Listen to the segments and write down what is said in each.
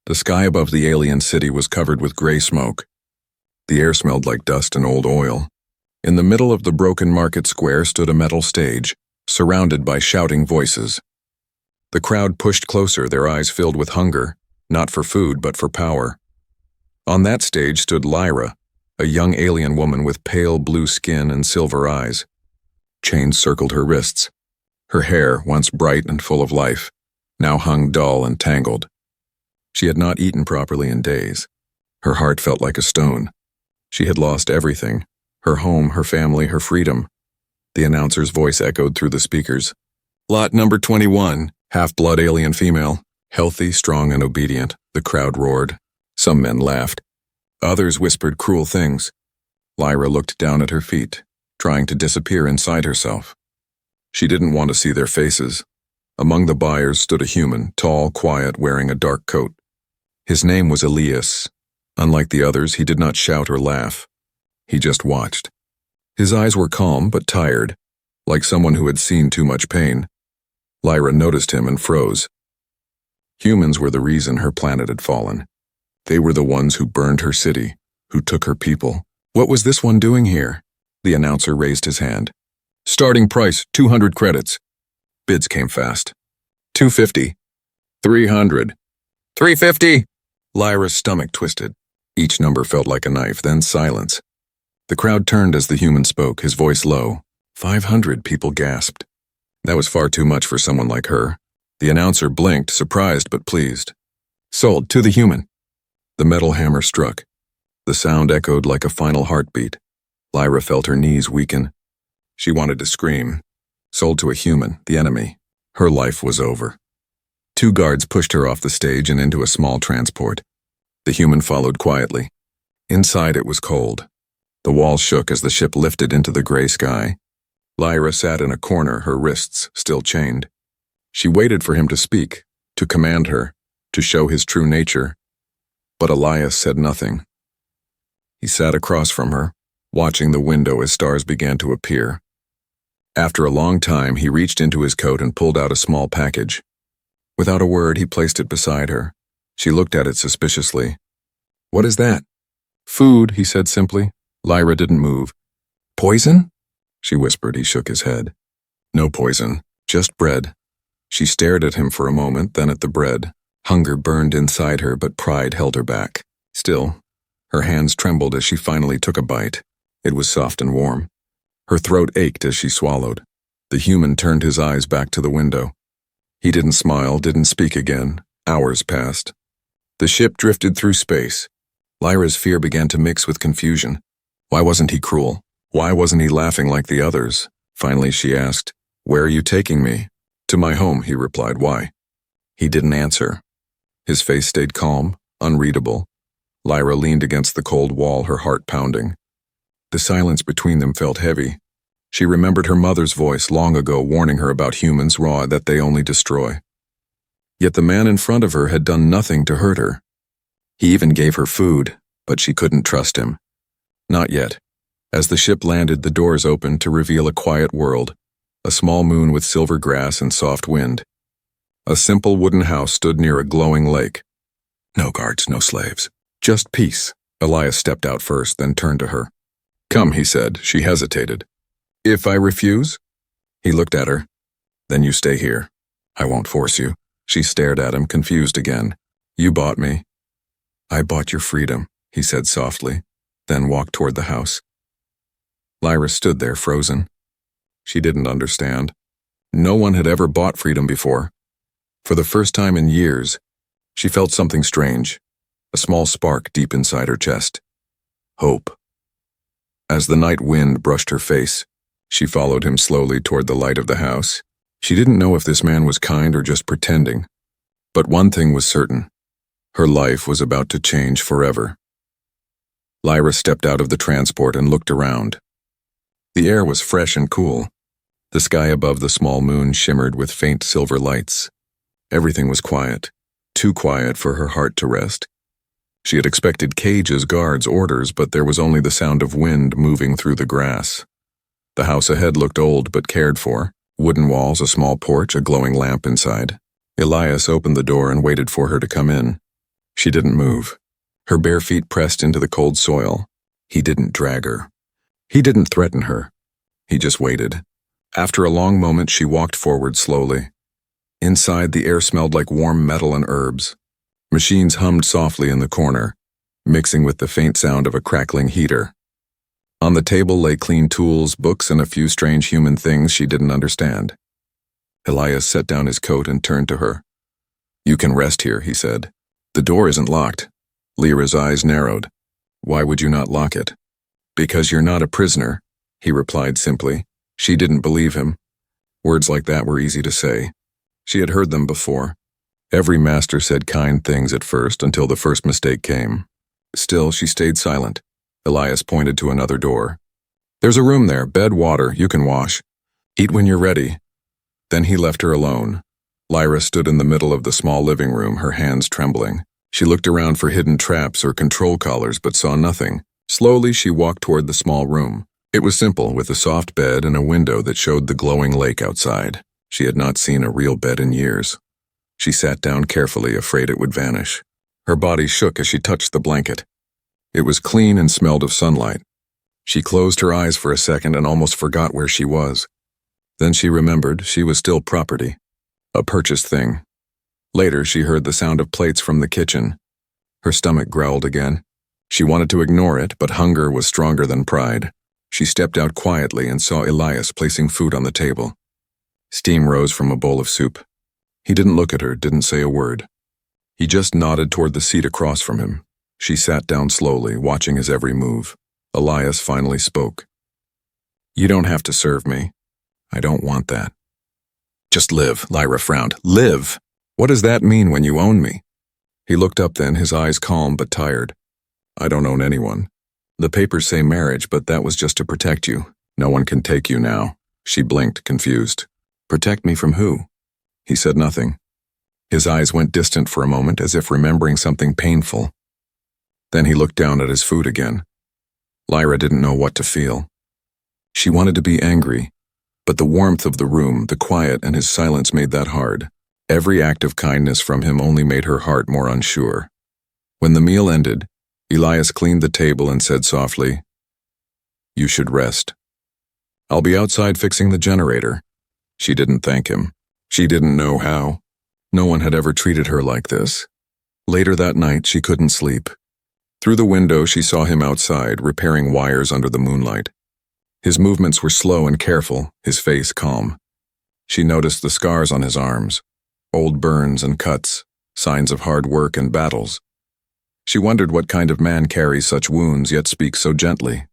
The sky above the alien city was covered with gray smoke. The air smelled like dust and old oil. In the middle of the broken market square stood a metal stage, surrounded by shouting voices. The crowd pushed closer, their eyes filled with hunger, not for food but for power. On that stage stood Lyra, a young alien woman with pale blue skin and silver eyes. Chains circled her wrists. Her hair, once bright and full of life, now hung dull and tangled. She had not eaten properly in days. Her heart felt like a stone. She had lost everything: her home, her family, her freedom. The announcer's voice echoed through the speakers. Lot number 21, half-blood alien female. Healthy, strong, and obedient, the crowd roared. Some men laughed. Others whispered cruel things. Lyra looked down at her feet, trying to disappear inside herself. She didn't want to see their faces. Among the buyers stood a human, tall, quiet, wearing a dark coat. His name was Elias. Unlike the others, he did not shout or laugh. He just watched. His eyes were calm but tired, like someone who had seen too much pain. Lyra noticed him and froze. Humans were the reason her planet had fallen. They were the ones who burned her city, who took her people. What was this one doing here? The announcer raised his hand. Starting price, 200 credits. Bids came fast. 250. 300. 350. Lyra's stomach twisted. Each number felt like a knife, then silence. The crowd turned as the human spoke, his voice low. 500, people gasped. That was far too much for someone like her. The announcer blinked, surprised but pleased. Sold, to the human. The metal hammer struck. The sound echoed like a final heartbeat. Lyra felt her knees weaken. She wanted to scream. Sold to a human, the enemy. Her life was over. 2 guards pushed her off the stage and into a small transport. The human followed quietly. Inside it was cold. The walls shook as the ship lifted into the gray sky. Lyra sat in a corner, her wrists still chained. She waited for him to speak, to command her, to show his true nature. But Elias said nothing. He sat across from her, watching the window as stars began to appear. After a long time, he reached into his coat and pulled out a small package. Without a word, he placed it beside her. She looked at it suspiciously. What is that? Food, he said simply. Lyra didn't move. Poison? She whispered. He shook his head. No poison, just bread. She stared at him for a moment, then at the bread. Hunger burned inside her, but pride held her back. Still, her hands trembled as she finally took a bite. It was soft and warm. Her throat ached as she swallowed. The human turned his eyes back to the window. He didn't smile, didn't speak again. Hours passed. The ship drifted through space. Lyra's fear began to mix with confusion. Why wasn't he cruel? Why wasn't he laughing like the others? Finally, she asked, Where are you taking me? To my home, he replied. Why? He didn't answer. His face stayed calm, unreadable. Lyra leaned against the cold wall, her heart pounding. The silence between them felt heavy. She remembered her mother's voice long ago warning her about humans raw that they only destroy. Yet the man in front of her had done nothing to hurt her. He even gave her food, but she couldn't trust him. Not yet. As the ship landed, the doors opened to reveal a quiet world, a small moon with silver grass and soft wind. A simple wooden house stood near a glowing lake. No guards, no slaves. Just peace. Elias stepped out first, then turned to her. Come, he said. She hesitated. If I refuse? He looked at her. Then you stay here. I won't force you. She stared at him, confused again. You bought me. I bought your freedom, he said softly, then walked toward the house. Lyra stood there, frozen. She didn't understand. No one had ever bought freedom before. For the first time in years, she felt something strange, a small spark deep inside her chest. Hope. As the night wind brushed her face, she followed him slowly toward the light of the house. She didn't know if this man was kind or just pretending. But one thing was certain. Her life was about to change forever. Lyra stepped out of the transport and looked around. The air was fresh and cool. The sky above the small moon shimmered with faint silver lights. Everything was quiet, too quiet for her heart to rest. She had expected cages, guards, orders, but there was only the sound of wind moving through the grass. The house ahead looked old but cared for. Wooden walls, a small porch, a glowing lamp inside. Elias opened the door and waited for her to come in. She didn't move. Her bare feet pressed into the cold soil. He didn't drag her. He didn't threaten her. He just waited. After a long moment, she walked forward slowly. Inside, the air smelled like warm metal and herbs. Machines hummed softly in the corner, mixing with the faint sound of a crackling heater. On the table lay clean tools, books, and a few strange human things she didn't understand. Elias set down his coat and turned to her. "You can rest here," he said. "The door isn't locked." Lyra's eyes narrowed. "Why would you not lock it?" "Because you're not a prisoner," he replied simply. She didn't believe him. Words like that were easy to say. She had heard them before. Every master said kind things at first until the first mistake came. Still, she stayed silent. Elias pointed to another door. "There's a room there, bed, water, you can wash. Eat when you're ready." Then he left her alone. Lyra stood in the middle of the small living room, her hands trembling. She looked around for hidden traps or control collars but saw nothing. Slowly, she walked toward the small room. It was simple, with a soft bed and a window that showed the glowing lake outside. She had not seen a real bed in years. She sat down carefully, afraid it would vanish. Her body shook as she touched the blanket. It was clean and smelled of sunlight. She closed her eyes for a second and almost forgot where she was. Then she remembered she was still property, a purchased thing. Later, she heard the sound of plates from the kitchen. Her stomach growled again. She wanted to ignore it, but hunger was stronger than pride. She stepped out quietly and saw Elias placing food on the table. Steam rose from a bowl of soup. He didn't look at her, didn't say a word. He just nodded toward the seat across from him. She sat down slowly, watching his every move. Elias finally spoke. "You don't have to serve me. I don't want that." "Just live," Lyra frowned. "Live? What does that mean when you own me?" He looked up then, his eyes calm but tired. "I don't own anyone. The papers say marriage, but that was just to protect you. No one can take you now." She blinked, confused. "Protect me from who?" He said nothing. His eyes went distant for a moment, as if remembering something painful. Then he looked down at his food again. Lyra didn't know what to feel. She wanted to be angry, but the warmth of the room, the quiet, and his silence made that hard. Every act of kindness from him only made her heart more unsure. When the meal ended, Elias cleaned the table and said softly, "You should rest. I'll be outside fixing the generator." She didn't thank him. She didn't know how. No one had ever treated her like this. Later that night, she couldn't sleep. Through the window, she saw him outside, repairing wires under the moonlight. His movements were slow and careful, his face calm. She noticed the scars on his arms, old burns and cuts, signs of hard work and battles. She wondered what kind of man carries such wounds yet speaks so gently.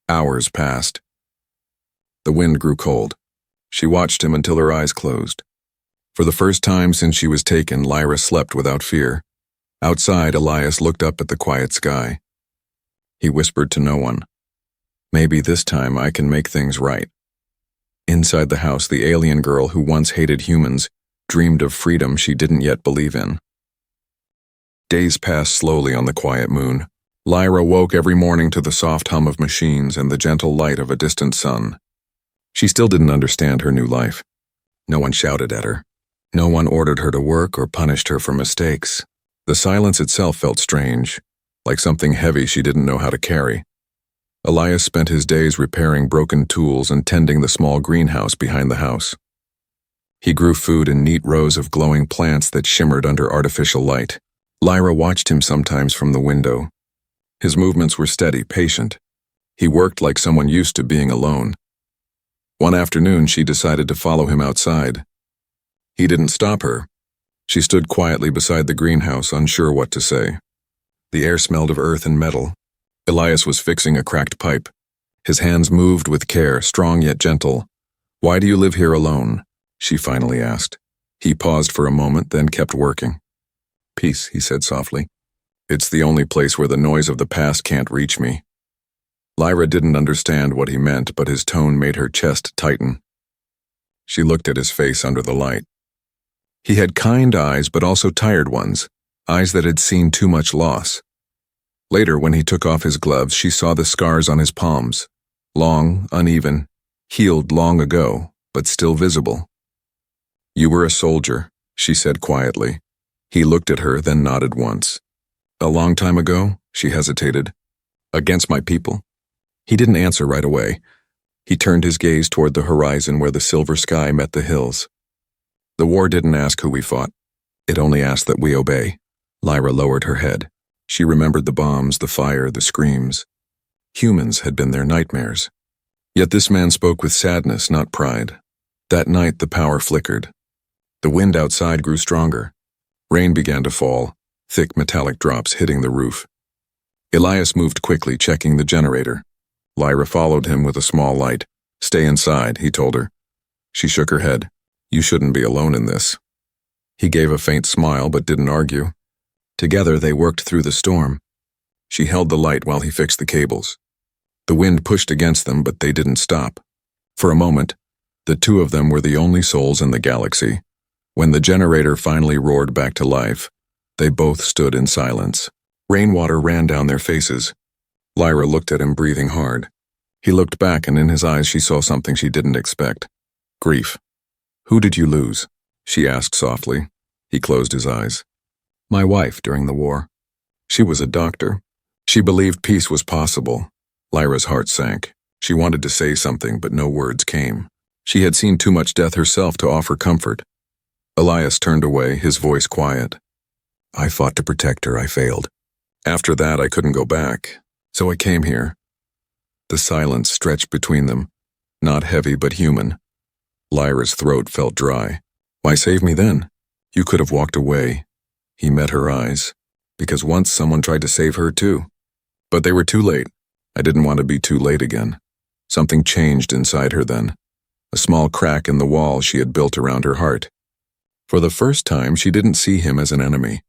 Hours passed. The wind grew cold. She watched him until her eyes closed. For the first time since she was taken, Lyra slept without fear. Outside, Elias looked up at the quiet sky. He whispered to no one, "Maybe this time I can make things right." Inside the house, the alien girl who once hated humans dreamed of freedom she didn't yet believe in. Days passed slowly on the quiet moon. Lyra woke every morning to the soft hum of machines and the gentle light of a distant sun. She still didn't understand her new life. No one shouted at her. No one ordered her to work or punished her for mistakes. The silence itself felt strange, like something heavy she didn't know how to carry. Elias spent his days repairing broken tools and tending the small greenhouse behind the house. He grew food in neat rows of glowing plants that shimmered under artificial light. Lyra watched him sometimes from the window. His movements were steady, patient. He worked like someone used to being alone. One afternoon, she decided to follow him outside. He didn't stop her. She stood quietly beside the greenhouse, unsure what to say. The air smelled of earth and metal. Elias was fixing a cracked pipe. His hands moved with care, strong yet gentle. "Why do you live here alone?" she finally asked. He paused for a moment, then kept working. "Peace," he said softly. "It's the only place where the noise of the past can't reach me." Lyra didn't understand what he meant, but his tone made her chest tighten. She looked at his face under the light. He had kind eyes, but also tired ones, eyes that had seen too much loss. Later, when he took off his gloves, she saw the scars on his palms, long, uneven, healed long ago, but still visible. "You were a soldier," she said quietly. He looked at her, then nodded once. A long time ago, she hesitated. Against my people? He didn't answer right away. He turned his gaze toward the horizon where the silver sky met the hills. The war didn't ask who we fought. It only asked that we obey. Lyra lowered her head. She remembered the bombs, the fire, the screams. Humans had been their nightmares. Yet this man spoke with sadness, not pride. That night the power flickered. The wind outside grew stronger. Rain began to fall, thick metallic drops hitting the roof. Elias moved quickly, checking the generator. Lyra followed him with a small light. Stay inside, he told her. She shook her head. You shouldn't be alone in this. He gave a faint smile but didn't argue. Together they worked through the storm. She held the light while he fixed the cables. The wind pushed against them, but they didn't stop. For a moment, the two of them were the only souls in the galaxy. When the generator finally roared back to life, they both stood in silence. Rainwater ran down their faces. Lyra looked at him, breathing hard. He looked back, and in his eyes she saw something she didn't expect. Grief. Who did you lose? She asked softly. He closed his eyes. My wife during the war. She was a doctor. She believed peace was possible. Lyra's heart sank. She wanted to say something, but no words came. She had seen too much death herself to offer comfort. Elias turned away, his voice quiet. I fought to protect her. I failed. After that, I couldn't go back, so I came here. The silence stretched between them, not heavy but human. Lyra's throat felt dry. Why save me then? You could have walked away. He met her eyes, because once someone tried to save her too. But they were too late. I didn't want to be too late again. Something changed inside her then. A small crack in the wall she had built around her heart. For the first time, she didn't see him as an enemy.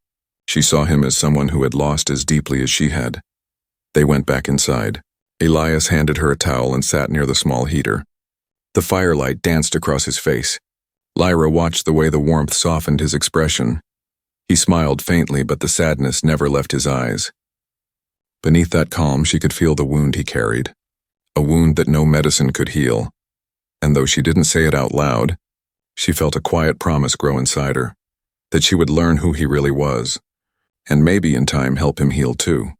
She saw him as someone who had lost as deeply as she had. They went back inside. Elias handed her a towel and sat near the small heater. The firelight danced across his face. Lyra watched the way the warmth softened his expression. He smiled faintly, but the sadness never left his eyes. Beneath that calm, she could feel the wound he carried. A wound that no medicine could heal. And though she didn't say it out loud, she felt a quiet promise grow inside her, that she would learn who he really was, and maybe in time help him heal too.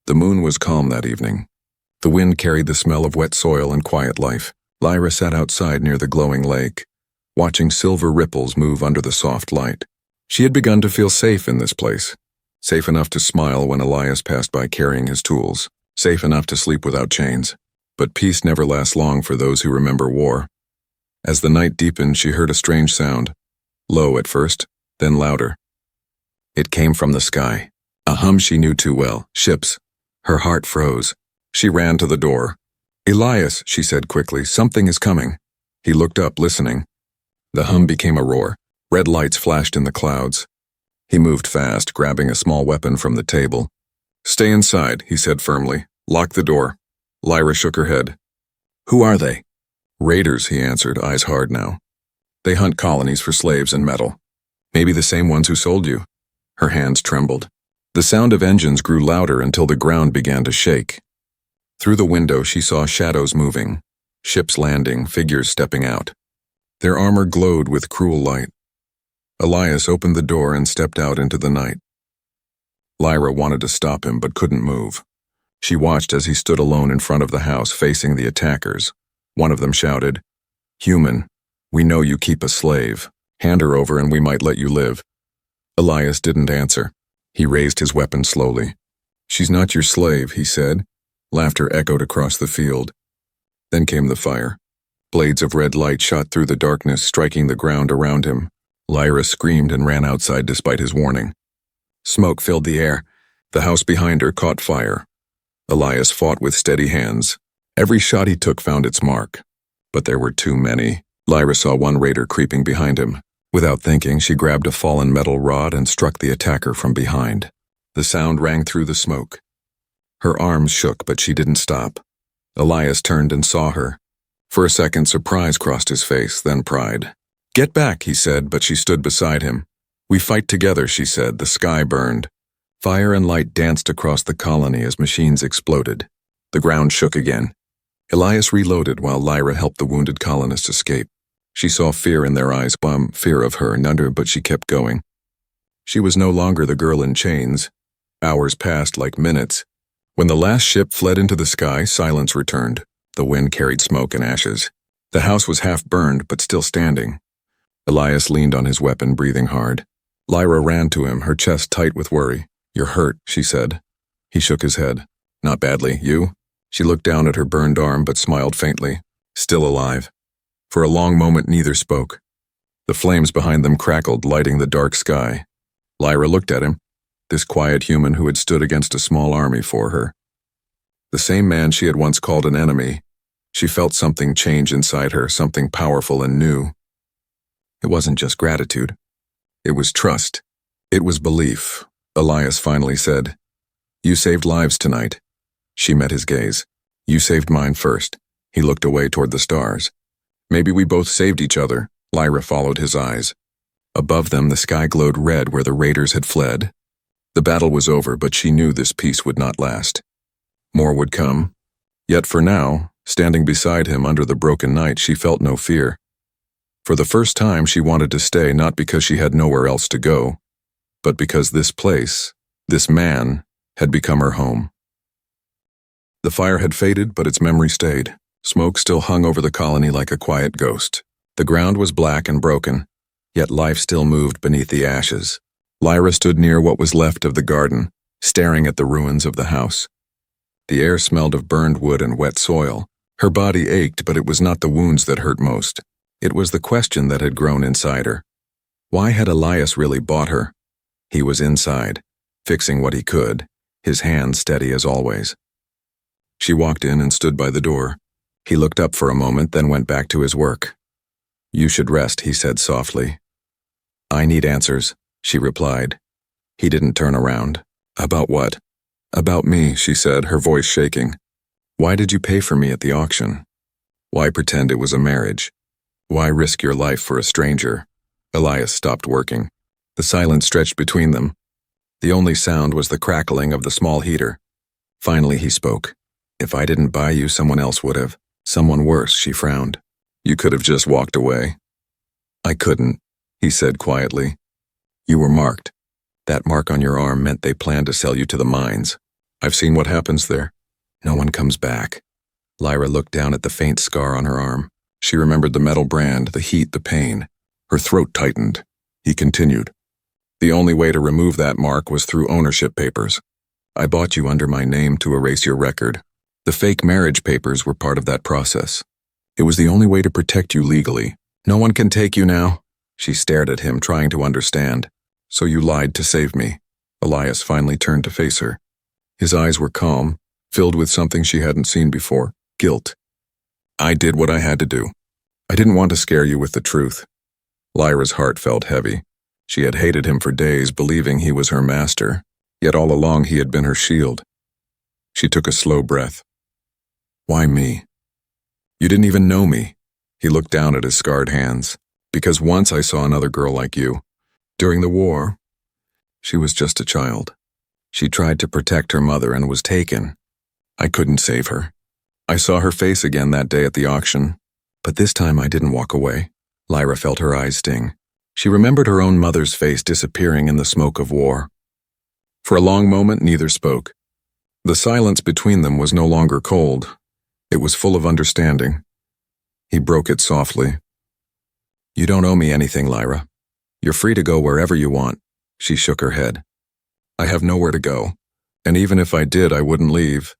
The moon was calm that evening. The wind carried the smell of wet soil and quiet life. Lyra sat outside near the glowing lake, watching silver ripples move under the soft light. She had begun to feel safe in this place, safe enough to smile when Elias passed by carrying his tools, safe enough to sleep without chains. But peace never lasts long for those who remember war. As the night deepened, she heard a strange sound, low at first, then louder. It came from the sky, a hum she knew too well, ships. Her heart froze. She ran to the door. Elias, she said quickly, something is coming. He looked up, listening. The hum became a roar. Red lights flashed in the clouds. He moved fast, grabbing a small weapon from the table. Stay inside, he said firmly. Lock the door. Lyra shook her head. Who are they? Raiders, he answered, eyes hard now. They hunt colonies for slaves and metal. Maybe the same ones who sold you. Her hands trembled. The sound of engines grew louder until the ground began to shake. Through the window she saw shadows moving, ships landing, figures stepping out. Their armor glowed with cruel light. Elias opened the door and stepped out into the night. Lyra wanted to stop him but couldn't move. She watched as he stood alone in front of the house facing the attackers. One of them shouted, Human, we know you keep a slave. Hand her over and we might let you live. Elias didn't answer. He raised his weapon slowly. She's not your slave, he said. Laughter echoed across the field. Then came the fire. Blades of red light shot through the darkness, striking the ground around him. Lyra screamed and ran outside despite his warning. Smoke filled the air. The house behind her caught fire. Elias fought with steady hands. Every shot he took found its mark. But there were too many. Lyra saw one raider creeping behind him. Without thinking, she grabbed a fallen metal rod and struck the attacker from behind. The sound rang through the smoke. Her arms shook, but she didn't stop. Elias turned and saw her. For a second, surprise crossed his face, then pride. Get back, he said, but she stood beside him. We fight together, she said. The sky burned. Fire and light danced across the colony as machines exploded. The ground shook again. Elias reloaded while Lyra helped the wounded colonists escape. She saw fear in their eyes, fear of her and under, but she kept going. She was no longer the girl in chains. Hours passed like minutes. When the last ship fled into the sky, silence returned. The wind carried smoke and ashes. The house was half burned, but still standing. Elias leaned on his weapon, breathing hard. Lyra ran to him, her chest tight with worry. "You're hurt," she said. He shook his head. "Not badly. You?" She looked down at her burned arm, but smiled faintly. "Still alive." For a long moment, neither spoke. The flames behind them crackled, lighting the dark sky. Lyra looked at him, this quiet human who had stood against a small army for her. The same man she had once called an enemy. She felt something change inside her, something powerful and new. It wasn't just gratitude. It was trust. It was belief. Elias finally said, "You saved lives tonight." She met his gaze. "You saved mine first." He looked away toward the stars. "Maybe we both saved each other." Lyra followed his eyes. Above them, the sky glowed red where the raiders had fled. The battle was over, but she knew this peace would not last. More would come. Yet for now, standing beside him under the broken night, she felt no fear. For the first time, she wanted to stay, not because she had nowhere else to go, but because this place, this man, had become her home. The fire had faded, but its memory stayed. Smoke still hung over the colony like a quiet ghost. The ground was black and broken, yet life still moved beneath the ashes. Lyra stood near what was left of the garden, staring at the ruins of the house. The air smelled of burned wood and wet soil. Her body ached, but it was not the wounds that hurt most. It was the question that had grown inside her. Why had Elias really bought her? He was inside, fixing what he could, his hand steady as always. She walked in and stood by the door. He looked up for a moment, then went back to his work. "You should rest," he said softly. "I need answers," she replied. He didn't turn around. "About what?" "About me," she said, her voice shaking. "Why did you pay for me at the auction? Why pretend it was a marriage? Why risk your life for a stranger?" Elias stopped working. The silence stretched between them. The only sound was the crackling of the small heater. Finally he spoke. "If I didn't buy you, someone else would have. Someone worse," she frowned. "You could have just walked away." "I couldn't," he said quietly. "You were marked. That mark on your arm meant they planned to sell you to the mines. I've seen what happens there. No one comes back." Lyra looked down at the faint scar on her arm. She remembered the metal brand, the heat, the pain. Her throat tightened. He continued. "The only way to remove that mark was through ownership papers. I bought you under my name to erase your record. The fake marriage papers were part of that process. It was the only way to protect you legally. No one can take you now." She stared at him, trying to understand. "So you lied to save me." Elias finally turned to face her. His eyes were calm, filled with something she hadn't seen before, guilt. "I did what I had to do. I didn't want to scare you with the truth." Lyra's heart felt heavy. She had hated him for days, believing he was her master, yet all along he had been her shield. She took a slow breath. "Why me? You didn't even know me." He looked down at his scarred hands. "Because once I saw another girl like you. During the war, she was just a child. She tried to protect her mother and was taken. I couldn't save her. I saw her face again that day at the auction, but this time I didn't walk away." Lyra felt her eyes sting. She remembered her own mother's face disappearing in the smoke of war. For a long moment, neither spoke. The silence between them was no longer cold. It was full of understanding. He broke it softly. "You don't owe me anything, Lyra. You're free to go wherever you want." She shook her head. "I have nowhere to go, and even if I did, I wouldn't leave."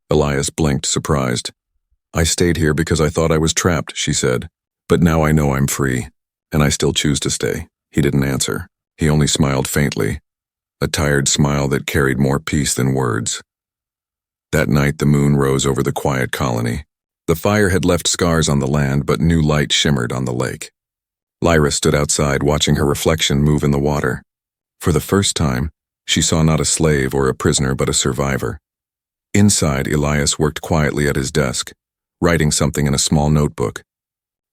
Elias blinked, surprised. "I stayed here because I thought I was trapped," she said. "But now I know I'm free, and I still choose to stay." He didn't answer. He only smiled faintly, a tired smile that carried more peace than words. That night the moon rose over the quiet colony. The fire had left scars on the land, but new light shimmered on the lake. Lyra stood outside, watching her reflection move in the water. For the first time, she saw not a slave or a prisoner, but a survivor. Inside, Elias worked quietly at his desk, writing something in a small notebook.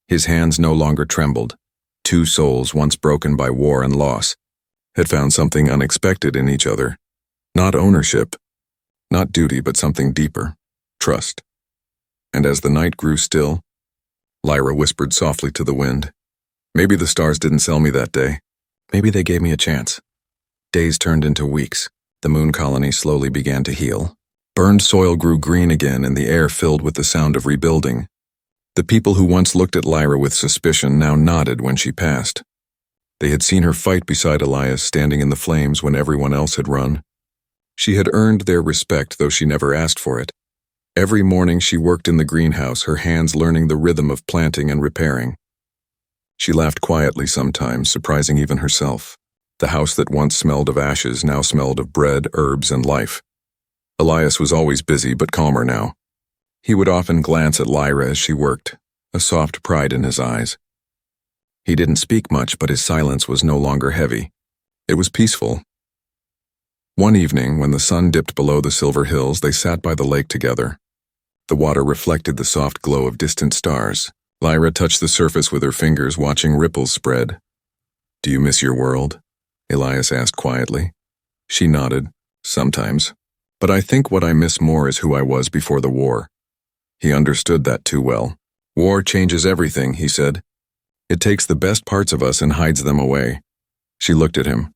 His hands no longer trembled. Two souls, once broken by war and loss, had found something unexpected in each other. Not ownership, not duty, but something deeper, trust. And as the night grew still, Lyra whispered softly to the wind, "Maybe the stars didn't sell me that day. Maybe they gave me a chance." Days turned into weeks. The moon colony slowly began to heal. Burned soil grew green again and the air filled with the sound of rebuilding. The people who once looked at Lyra with suspicion now nodded when she passed. They had seen her fight beside Elias standing in the flames when everyone else had run. She had earned their respect, though she never asked for it. Every morning she worked in the greenhouse, her hands learning the rhythm of planting and repairing. She laughed quietly sometimes, surprising even herself. The house that once smelled of ashes now smelled of bread, herbs, and life. Elias was always busy but calmer now. He would often glance at Lyra as she worked, a soft pride in his eyes. He didn't speak much, but his silence was no longer heavy. It was peaceful. One evening, when the sun dipped below the silver hills, they sat by the lake together. The water reflected the soft glow of distant stars. Lyra touched the surface with her fingers, watching ripples spread. "Do you miss your world?" Elias asked quietly. She nodded. "Sometimes. But I think what I miss more is who I was before the war." He understood that too well. "War changes everything," he said. "It takes the best parts of us and hides them away." She looked at him.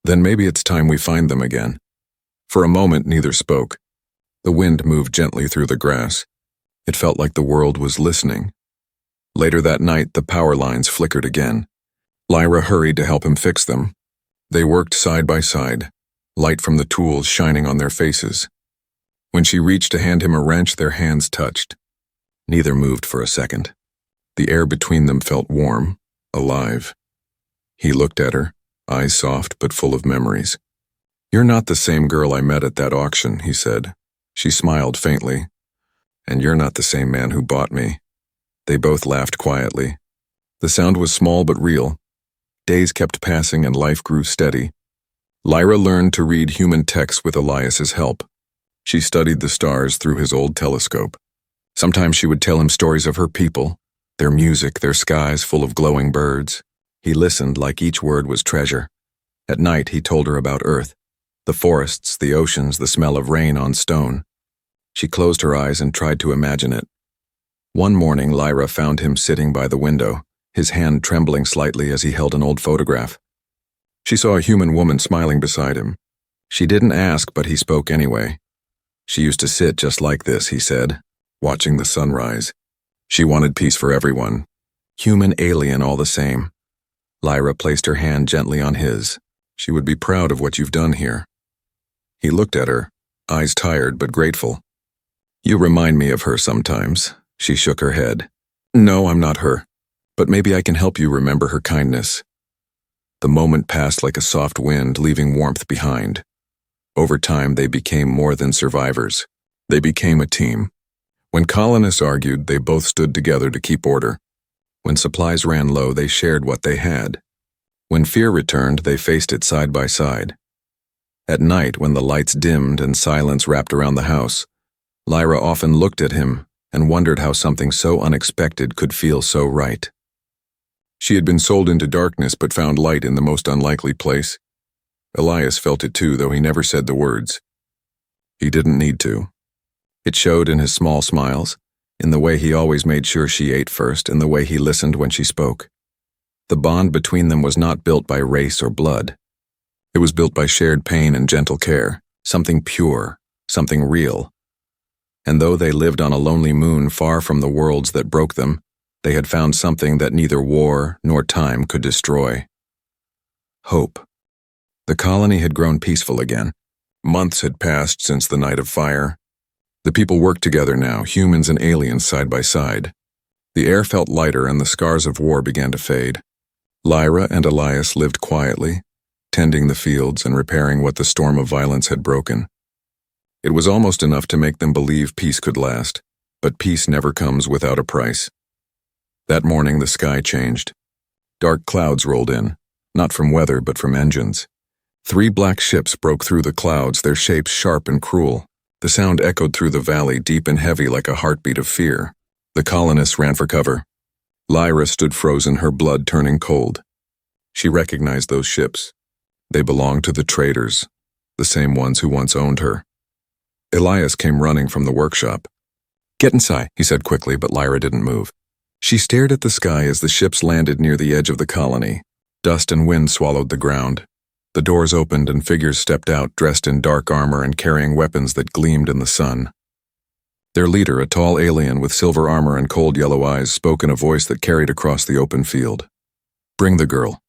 "Then maybe it's time we find them again." For a moment, neither spoke. The wind moved gently through the grass. It felt like the world was listening. Later that night, the power lines flickered again. Lyra hurried to help him fix them. They worked side by side, light from the tools shining on their faces. When she reached to hand him a wrench, their hands touched. Neither moved for a second. The air between them felt warm, alive. He looked at her, eyes soft but full of memories. "You're not the same girl I met at that auction," he said. She smiled faintly. "And you're not the same man who bought me." They both laughed quietly. The sound was small but real. Days kept passing and life grew steady. Lyra learned to read human text with Elias's help. She studied the stars through his old telescope. Sometimes she would tell him stories of her people, their music, their skies full of glowing birds. He listened like each word was treasure. At night he told her about Earth, the forests, the oceans, the smell of rain on stone. She closed her eyes and tried to imagine it. One morning Lyra found him sitting by the window, his hand trembling slightly as he held an old photograph. She saw a human woman smiling beside him. She didn't ask, but he spoke anyway. "She used to sit just like this," he said, watching the sunrise. "She wanted peace for everyone. Human, alien, all the same." Lyra placed her hand gently on his. "She would be proud of what you've done here." He looked at her, eyes tired but grateful. "You remind me of her sometimes." She shook her head. "No, I'm not her. But maybe I can help you remember her kindness." The moment passed like a soft wind, leaving warmth behind. Over time, they became more than survivors. They became a team. When colonists argued, they both stood together to keep order. When supplies ran low, they shared what they had. When fear returned, they faced it side by side. At night, when the lights dimmed and silence wrapped around the house, Lyra often looked at him and wondered how something so unexpected could feel so right. She had been sold into darkness but found light in the most unlikely place. Elias felt it too, though he never said the words. He didn't need to. It showed in his small smiles, in the way he always made sure she ate first, in the way he listened when she spoke. The bond between them was not built by race or blood. It was built by shared pain and gentle care, something pure, something real. And though they lived on a lonely moon far from the worlds that broke them, they had found something that neither war nor time could destroy. Hope. The colony had grown peaceful again. Months had passed since the night of fire. The people worked together now, humans and aliens side by side. The air felt lighter and the scars of war began to fade. Lyra and Elias lived quietly, tending the fields and repairing what the storm of violence had broken. It was almost enough to make them believe peace could last, but peace never comes without a price. That morning the sky changed. Dark clouds rolled in, not from weather but from engines. 3 black ships broke through the clouds, their shapes sharp and cruel. The sound echoed through the valley, deep and heavy like a heartbeat of fear. The colonists ran for cover. Lyra stood frozen, her blood turning cold. She recognized those ships. They belonged to the traders, the same ones who once owned her. Elias came running from the workshop. "Get inside," he said quickly, but Lyra didn't move. She stared at the sky as the ships landed near the edge of the colony. Dust and wind swallowed the ground. The doors opened and figures stepped out, dressed in dark armor and carrying weapons that gleamed in the sun. Their leader, a tall alien with silver armor and cold yellow eyes, spoke in a voice that carried across the open field. "Bring the girl,"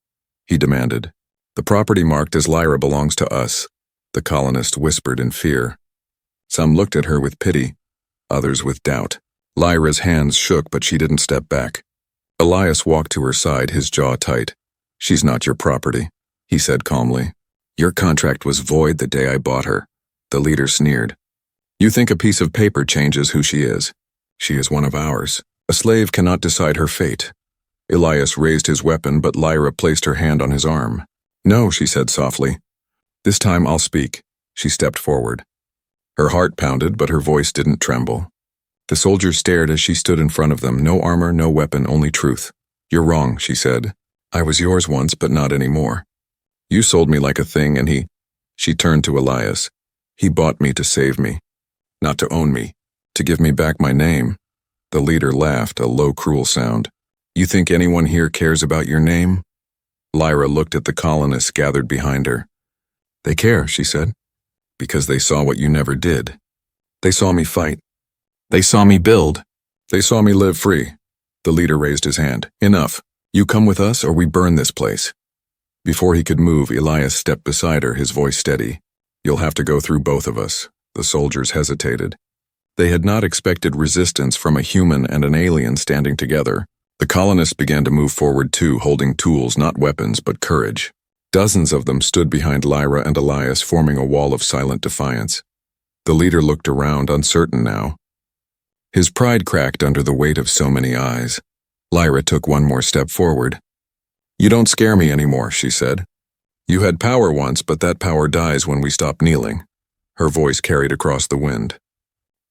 he demanded. "The property marked as Lyra belongs to us," the colonist whispered in fear. Some looked at her with pity, others with doubt. Lyra's hands shook, but she didn't step back. Elias walked to her side, his jaw tight. "She's not your property," he said calmly. "Your contract was void the day I bought her," the leader sneered. "You think a piece of paper changes who she is? She is one of ours. A slave cannot decide her fate." Elias raised his weapon, but Lyra placed her hand on his arm. "No," she said softly. "This time I'll speak." She stepped forward. Her heart pounded, but her voice didn't tremble. The soldiers stared as she stood in front of them. No armor, no weapon, only truth. "You're wrong," she said. "I was yours once, but not anymore. You sold me like a thing, and he—" She turned to Elias. "He bought me to save me. Not to own me. To give me back my name." The leader laughed, a low, cruel sound. "You think anyone here cares about your name?" Lyra looked at the colonists gathered behind her. "They care," she said, "because they saw what you never did. They saw me fight. They saw me build. They saw me live free." The leader raised his hand. "Enough. You come with us or we burn this place." Before he could move, Elias stepped beside her, his voice steady. "You'll have to go through both of us." The soldiers hesitated. They had not expected resistance from a human and an alien standing together. The colonists began to move forward too, holding tools, not weapons, but courage. Dozens of them stood behind Lyra and Elias, forming a wall of silent defiance. The leader looked around, uncertain now. His pride cracked under the weight of so many eyes. Lyra took one more step forward. "You don't scare me anymore," she said. "You had power once, but that power dies when we stop kneeling." Her voice carried across the wind.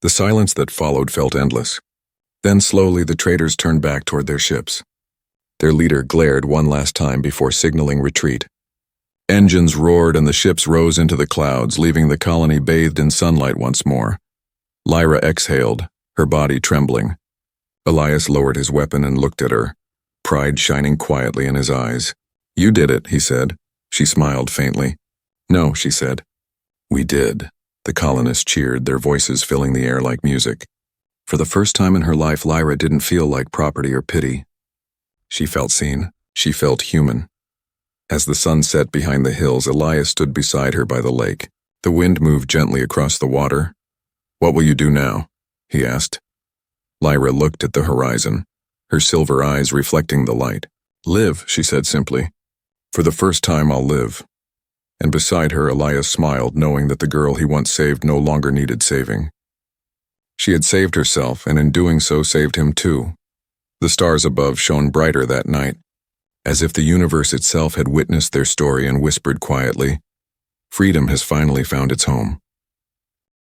The silence that followed felt endless. Then slowly the traders turned back toward their ships. Their leader glared one last time before signaling retreat. Engines roared and the ships rose into the clouds, leaving the colony bathed in sunlight once more. Lyra exhaled, her body trembling. Elias lowered his weapon and looked at her, pride shining quietly in his eyes. "You did it," he said. She smiled faintly. "No," she said. "We did." The colonists cheered, their voices filling the air like music. For the first time in her life, Lyra didn't feel like property or pity. She felt seen. She felt human. As the sun set behind the hills, Elias stood beside her by the lake. The wind moved gently across the water. "What will you do now?" he asked. Lyra looked at the horizon, her silver eyes reflecting the light. "Live," she said simply. "For the first time I'll live." And beside her, Elias smiled, knowing that the girl he once saved no longer needed saving. She had saved herself, and in doing so saved him too. The stars above shone brighter that night, as if the universe itself had witnessed their story and whispered quietly, "Freedom has finally found its home."